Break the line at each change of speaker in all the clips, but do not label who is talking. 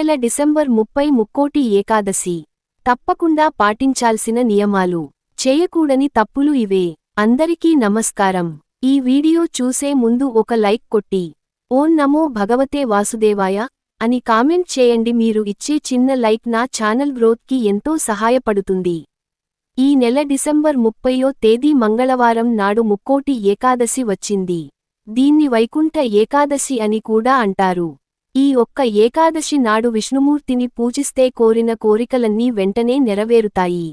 నెల డిసెంబర్ 30 ముక్కోటి ఏకాదశి. తప్పకుండా పాటించాల్సిన నియమాలు. చేయకూడని తప్పులు ఇవే. అందరికీ నమస్కారం. ఈ వీడియో చూసే ముందు ఒక లైక్ కొట్టి ఓం నమో భగవతే వాసుదేవాయ అని కామెంట్ చేయండి. మీరు ఇచ్చే చిన్న లైక్ నా ఛానల్ గ్రోత్కి ఎంతో సహాయపడుతుంది. ఈ నెల డిసెంబర్ 30వ తేదీ మంగళవారం నాడు ముక్కోటి ఏకాదశి వచ్చింది. దీన్ని వైకుంఠ ఏకాదశి అని కూడా అంటారు. ఈ ఒక్క ఏకాదశి నాడు విష్ణుమూర్తిని పూజిస్తే కోరిన కోరికలన్నీ వెంటనే నెరవేరుతాయి.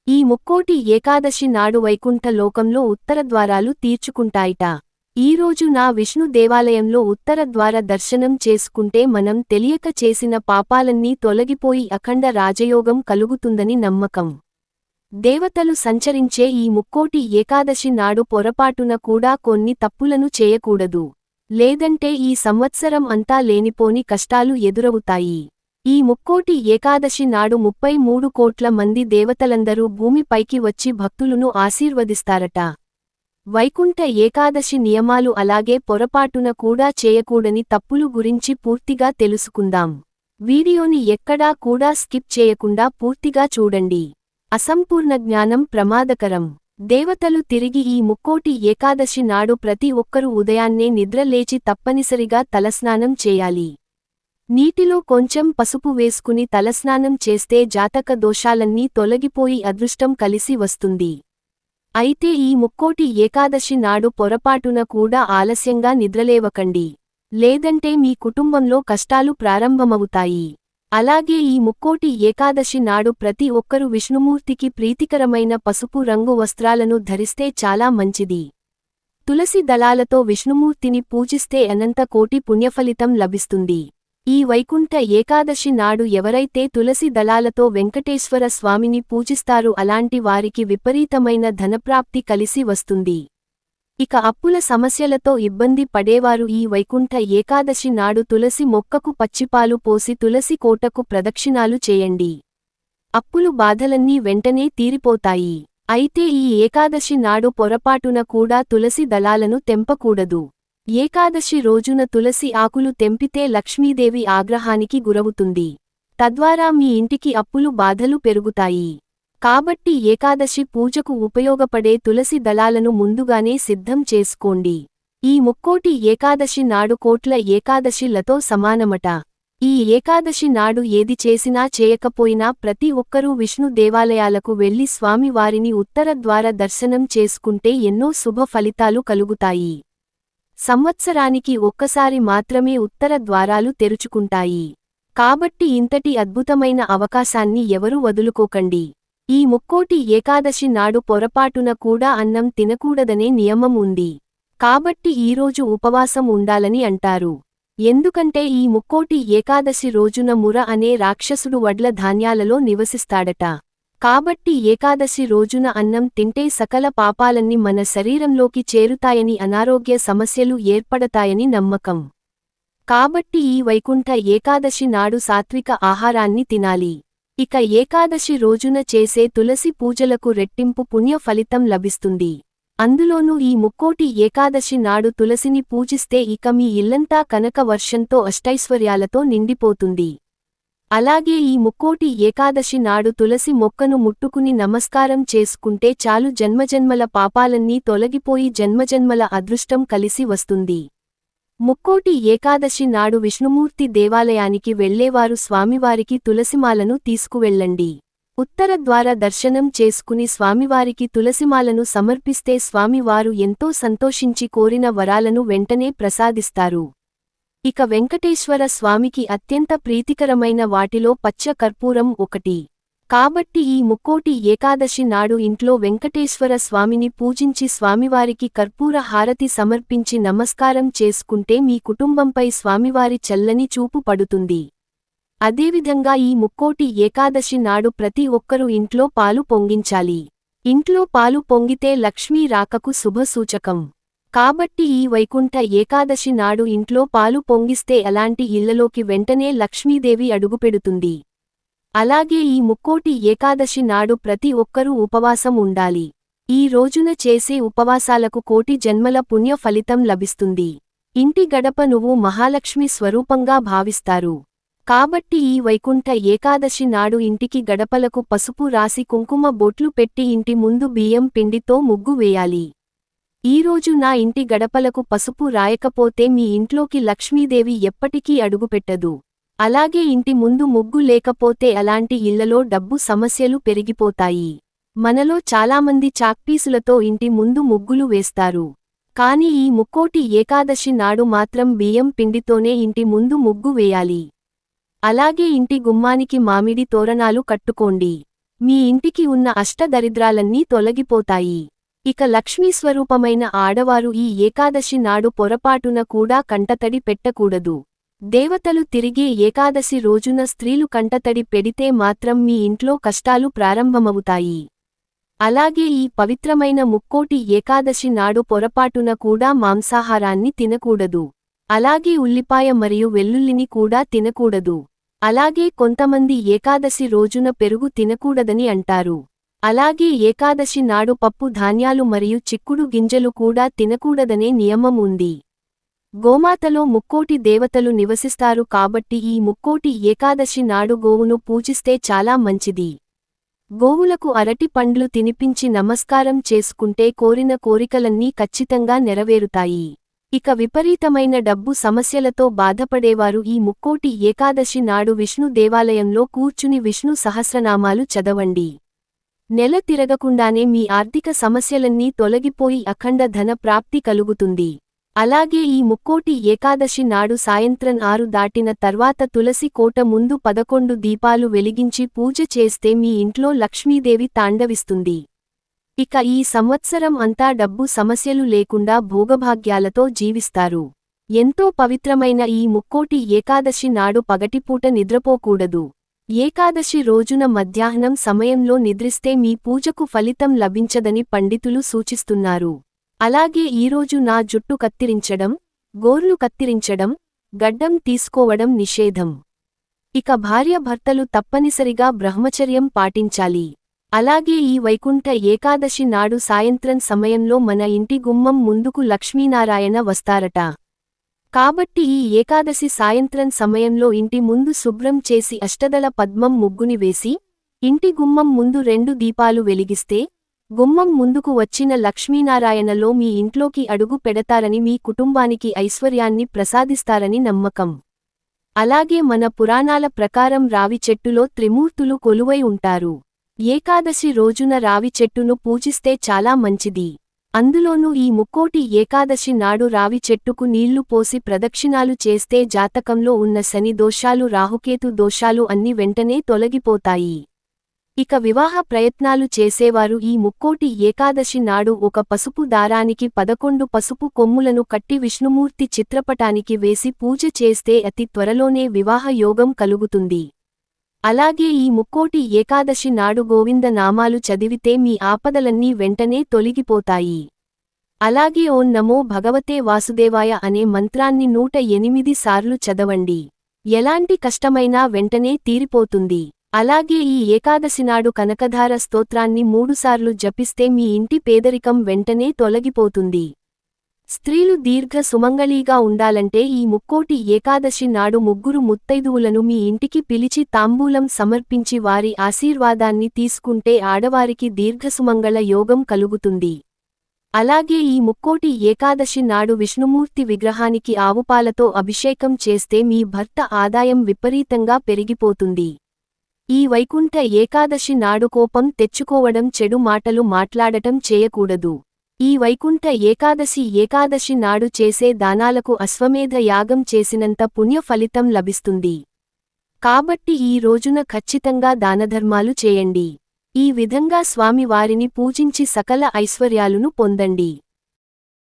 ఈ ముక్కోటి ఏకాదశి నాడు వైకుంఠ లోకంలో ఉత్తర ద్వారాలు తీర్చుకుంటాయిట. ఈరోజు నా విష్ణు దేవాలయంలో ఉత్తర ద్వార దర్శనం చేసుకుంటే మనం తెలియక చేసిన పాపాలన్నీ తొలగిపోయి అఖండ రాజయోగం కలుగుతుందని నమ్మకం. దేవతలు సంచరించే ఈ ముక్కోటి ఏకాదశి నాడు పొరపాటున కూడా కొన్ని తప్పులను చేయకూడదు. లేదంటే ఈ సంవత్సరం అంతా లేనిపోని కష్టాలు ఎదురవుతాయి. ఈ ముక్కోటి ఏకాదశి నాడు 33 కోట్ల మంది దేవతలందరూ భూమిపైకి వచ్చి భక్తులను ఆశీర్వదిస్తారట. వైకుంఠ ఏకాదశి నియమాలు అలాగే పొరపాటున కూడా చేయకూడని తప్పులు గురించి పూర్తిగా తెలుసుకుందాం. వీడియోని ఎక్కడా కూడా స్కిప్ చేయకుండా పూర్తిగా చూడండి. అసంపూర్ణ జ్ఞానం ప్రమాదకరం. దేవతలు తిరిగి ఈ ముక్కోటి ఏకాదశి నాడు ప్రతి ఒక్కరూ ఉదయాన్నే నిద్రలేచి తప్పనిసరిగా తలస్నానం చేయాలి. నీటిలో కొంచెం పసుపు వేసుకుని తలస్నానం చేస్తే జాతక దోషాలన్నీ తొలగిపోయి అదృష్టం కలిసి వస్తుంది. అయితే ఈ ముక్కోటి ఏకాదశి నాడు పొరపాటున కూడా ఆలస్యంగా నిద్రలేవకండి. లేదంటే మీ కుటుంబంలో కష్టాలు ప్రారంభమవుతాయి. అలాగే ఈ ముక్కోటి ఏకాదశి నాడు ప్రతి ఒక్కరూ విష్ణుమూర్తికి ప్రీతికరమైన పసుపు రంగు వస్త్రాలను ధరిస్తే చాలా మంచిది. తులసి దళాలతో విష్ణుమూర్తిని పూజిస్తే అనంత కోటి పుణ్యఫలితం లభిస్తుంది. ఈ వైకుంఠ ఏకాదశి నాడు ఎవరైతే తులసి దళాలతో వెంకటేశ్వర స్వామిని పూజిస్తారో అలాంటి వారికి విపరీతమైన ధనప్రాప్తి కలిసి వస్తుంది. ఇక అప్పుల సమస్యలతో ఇబ్బంది పడేవారు ఈ వైకుంఠ ఏకాదశి నాడు తులసి మొక్కకు పచ్చిపాలు పోసి తులసి కోటకు ప్రదక్షిణాలు చేయండి. అప్పులు బాధలన్నీ వెంటనే తీరిపోతాయి. అయితే ఈ ఏకాదశి నాడు పొరపాటున కూడా తులసి దళాలను తెంపకూడదు. ఏకాదశి రోజున తులసి ఆకులు తెంపితే లక్ష్మీదేవి ఆగ్రహానికి గురవుతుంది. తద్వారా మీ ఇంటికి అప్పులు బాధలు పెరుగుతాయి. కాబట్టి ఏకాదశి పూజకు ఉపయోగపడే తులసి దళాలను ముందుగానే సిద్ధం చేసుకోండి. ఈ ముక్కోటి ఏకాదశి నాడు కోట్ల ఏకాదశిలతో సమానమట. ఈ ఏకాదశి నాడు ఏది చేసినా చేయకపోయినా ప్రతి ఒక్కరూ విష్ణు దేవాలయాలకు వెళ్లి స్వామివారిని ఉత్తర ద్వార దర్శనం చేసుకుంటే ఎన్నో శుభ ఫలితాలు కలుగుతాయి. సంవత్సరానికి ఒక్కసారి మాత్రమే ఉత్తర ద్వారాలు తెరుచుకుంటాయి. కాబట్టి ఇంతటి అద్భుతమైన అవకాశాన్ని ఎవరూ వదులుకోకండి. ఈ ముక్కోటి ఏకాదశి నాడు పొరపాటున కూడా అన్నం తినకూడదనే నియమం ఉంది. కాబట్టి ఈరోజు ఉపవాసం ఉండాలని అంటారు. ఎందుకంటే ఈ ముక్కోటి ఏకాదశి రోజున ముర అనే రాక్షసుడు వడ్ల ధాన్యాలలో నివసిస్తాడట. కాబట్టి ఏకాదశి రోజున అన్నం తింటే సకల పాపాలన్నీ మన శరీరంలోకి చేరుతాయని అనారోగ్య సమస్యలు ఏర్పడతాయని నమ్మకం. కాబట్టి ఈ వైకుంఠ ఏకాదశి నాడు సాత్విక ఆహారాన్ని తినాలి. ఇక ఏకాదశి రోజున చేసే తులసి పూజలకు రెట్టింపు పుణ్య ఫలితం లభిస్తుంది. అందులోనూ ఈ ముక్కోటి ఏకాదశి నాడు తులసిని పూజిస్తే ఇక మీ ఇల్లంతా కనక వర్షంతో అష్టైశ్వర్యాలతో నిండిపోతుంది. అలాగే ఈ ముక్కోటి ఏకాదశి నాడు తులసి మొక్కను ముట్టుకుని నమస్కారం చేసుకుంటే చాలు జన్మజన్మల పాపాలన్నీ తొలగిపోయి జన్మజన్మల అదృష్టం కలిసి వస్తుంది. ముక్కోటి ఏకాదశి నాడు విష్ణుమూర్తి దేవాలయానికి వెళ్లేవారు స్వామివారికి తులసిమాలను తీసుకువెళ్ళండి. ఉత్తర ద్వార దర్శనం చేసుకుని స్వామివారికి తులసిమాలను సమర్పిస్తే స్వామివారు ఎంతో సంతోషించి కోరిన వరాలను వెంటనే ప్రసాదిస్తారు. ఇక వెంకటేశ్వర స్వామికి అత్యంత ప్రీతికరమైన వాటిలో పచ్చ కర్పూరం ఒకటి. కాబట్టి ఈ ముక్కోటి ఏకాదశి నాడు ఇంట్లో వెంకటేశ్వర స్వామిని పూజించి స్వామివారికి కర్పూర హారతి సమర్పించి నమస్కారం చేసుకుంటే మీ కుటుంబంపై స్వామివారి చల్లని చూపు పడుతుంది. అదేవిధంగా ఈ ముక్కోటి ఏకాదశి నాడు ప్రతి ఒక్కరూ ఇంట్లో పాలు పొంగించాలి. ఇంట్లో పాలు పొంగితే లక్ష్మీ రాకకు శుభసూచకం. కాబట్టి ఈ వైకుంఠ ఏకాదశి నాడు ఇంట్లో పాలు పొంగిస్తే అలాంటి ఇళ్లలోకి వెంటనే లక్ష్మీదేవి అడుగుపెడుతుంది. అలాగే ఈ ముక్కోటి ఏకాదశి నాడు ప్రతి ఒక్కరూ ఉపవాసం ఉండాలి. ఈ రోజున చేసే ఉపవాసాలకు కోటి జన్మల పుణ్య ఫలితం లభిస్తుంది. ఇంటి గడప నువ్వు మహాలక్ష్మి స్వరూపంగా భావిస్తారు. కాబట్టి ఈ వైకుంఠ ఏకాదశి నాడు ఇంటికి గడపలకు పసుపు రాసి కుంకుమ బొట్లు పెట్టి ఇంటి ముందు బియ్యం పిండితో ముగ్గు వేయాలి. ఈరోజు నా ఇంటి గడపలకు పసుపు రాయకపోతే మీ ఇంట్లోకి లక్ష్మీదేవి ఎప్పటికీ అడుగుపెట్టదు. అలాగే ఇంటి ముందు ముగ్గు లేకపోతే అలాంటి ఇళ్లలో డబ్బు సమస్యలు పెరిగిపోతాయి. మనలో చాలామంది చాక్పీసులతో ఇంటి ముందు ముగ్గులు వేస్తారు. కాని ఈ ముక్కోటి ఏకాదశి నాడు మాత్రం బియ్యం పిండితోనే ఇంటి ముందు ముగ్గు వేయాలి. అలాగే ఇంటి గుమ్మానికి మామిడి తోరణాలు కట్టుకోండి. మీ ఇంటికి ఉన్న అష్టదరిద్రాలన్నీ తొలగిపోతాయి. ఇక లక్ష్మీస్వరూపమైన ఆడవారు ఈ ఏకాదశి నాడు పొరపాటున కూడా కంటతడి పెట్టకూడదు. దేవతలు తిరిగే ఏకాదశి రోజున స్త్రీలు కంటతడి పెడితే మాత్రం మీ ఇంట్లో కష్టాలు ప్రారంభమవుతాయి. అలాగే ఈ పవిత్రమైన ముక్కోటి ఏకాదశి నాడు పొరపాటున కూడా మాంసాహారాన్ని తినకూడదు. అలాగే ఉల్లిపాయ మరియు వెల్లుల్లిని కూడా తినకూడదు. అలాగే కొంతమంది ఏకాదశి రోజున పెరుగు తినకూడదని అంటారు. అలాగే ఏకాదశి నాడు పప్పు ధాన్యాలు మరియు చిక్కుడు గింజలు కూడా తినకూడదనే నియమం ఉంది. గోమాతలో ముక్కోటి దేవతలు నివసిస్తారు కాబట్టి ఈ ముక్కోటి ఏకాదశి నాడు గోవును పూజిస్తే చాలా మంచిది. గోవులకు అరటి పండ్లు తినిపించి నమస్కారం చేసుకుంటే కోరిన కోరికలన్నీ ఖచ్చితంగా నెరవేరుతాయి. ఇక విపరీతమైన డబ్బు సమస్యలతో బాధపడేవారు ఈ ముక్కోటి ఏకాదశి నాడు విష్ణు దేవాలయంలో కూర్చుని విష్ణు సహస్రనామాలు చదవండి. నెల తిరగకుండానే మీ ఆర్థిక సమస్యలన్నీ తొలగిపోయి అఖండ ధన ప్రాప్తి కలుగుతుంది. అలాగే ఈ ముక్కోటి ఏకాదశి నాడు సాయంత్రం 6 దాటిన తర్వాత తులసి కోట ముందు 11 దీపాలు వెలిగించి పూజ చేస్తే మీ ఇంట్లో లక్ష్మీదేవి తాండవిస్తుంది. ఇక ఈ సంవత్సరం అంతా డబ్బు సమస్యలు లేకుండా భోగభాగ్యాలతో జీవిస్తారు. ఎంతో పవిత్రమైన ఈ ముక్కోటి ఏకాదశి నాడు పగటిపూట నిద్రపోకూడదు. ఏకాదశి రోజున మధ్యాహ్నం సమయంలో నిద్రిస్తే మీ పూజకు ఫలితం లభించదని పండితులు సూచిస్తున్నారు. అలాగే ఈరోజు నా జుట్టు కత్తిరించడం, గోర్లు కత్తిరించడం, గడ్డం తీసుకోవడం నిషేధం. ఇక భార్యాభర్తలు తప్పనిసరిగా బ్రహ్మచర్యం పాటించాలి. అలాగే ఈ వైకుంఠ ఏకాదశి నాడు సాయంత్రం సమయంలో మన ఇంటి గుమ్మం ముందుకు లక్ష్మీనారాయణ వస్తారట. కాబట్టి ఈ ఏకాదశి సాయంత్రం సమయంలో ఇంటి ముందు శుభ్రం చేసి అష్టదళ పద్మం ముగ్గుని వేసి, ఇంటి గుమ్మం ముందు 2 దీపాలు వెలిగిస్తే, గుమ్మం ముందుకు వచ్చిన లక్ష్మీనారాయణలో మీ ఇంట్లోకి అడుగు పెడతారని మీ కుటుంబానికి ఐశ్వర్యాన్ని ప్రసాదిస్తారని నమ్మకం. అలాగే మన పురాణాల ప్రకారం రావి చెట్టులో త్రిమూర్తులు కొలువై ఉంటారు. ఏకాదశి రోజున రావి చెట్టును పూజిస్తే చాలా మంచిది. అందులోనూ ఈ ముక్కోటి ఏకాదశి నాడు రావి చెట్టుకు నీళ్లు పోసి ప్రదక్షిణాలు చేస్తే జాతకంలో ఉన్న శని దోషాలు రాహుకేతు దోషాలు అన్ని వెంటనే తొలగిపోతాయి. ఇక వివాహ ప్రయత్నాలు చేసేవారు ఈ ముక్కోటి ఏకాదశి నాడు ఒక పసుపు దారానికి 11 పసుపు కొమ్ములను కట్టి విష్ణుమూర్తి చిత్రపటానికి వేసి పూజ చేస్తే అతి త్వరలోనే వివాహ యోగం కలుగుతుంది. అలాగే ఈ ముక్కోటి ఏకాదశి నాడు గోవింద నామాలు చదివితే మీ ఆపదలన్నీ వెంటనే తొలగిపోతాయి. అలాగే ఓం నమో భగవతే వాసుదేవాయ అనే మంత్రాన్ని 108 సార్లు చదవండి. ఎలాంటి కష్టమైనా వెంటనే తీరిపోతుంది. అలాగే ఈ ఏకాదశినాడు కనకధార స్తోత్రాన్ని 3 సార్లు జపిస్తే మీ ఇంటి పేదరికం వెంటనే తొలగిపోతుంది. స్త్రీలు దీర్ఘ సుమంగళీగా ఉండాలంటే ఈ ముక్కోటి ఏకాదశి నాడు 3 ముత్తైదువులను మీ ఇంటికి పిలిచి తాంబూలం సమర్పించి వారి ఆశీర్వాదాన్ని తీసుకుంటే ఆడవారికి దీర్ఘసుమంగళ యోగం కలుగుతుంది. అలాగే ఈ ముక్కోటి ఏకాదశి నాడు విష్ణుమూర్తి విగ్రహానికి ఆవుపాలతో అభిషేకం చేస్తే మీ భర్త ఆదాయం విపరీతంగా పెరిగిపోతుంది. ఈ వైకుంఠ ఏకాదశి నాడు కోపం తెచ్చుకోవడం, చెడు మాటలు మాట్లాడటం చేయకూడదు. ఈ వైకుంఠ ఏకాదశి నాడు చేసే దానాలకు అశ్వమేధ యాగం చేసినంత పుణ్య ఫలితం లభిస్తుంది. కాబట్టి ఈ రోజున ఖచ్చితంగా దానధర్మాలు చేయండి. ఈ విధంగా స్వామి వారిని పూజించి సకల ఐశ్వర్యాలను పొందండి.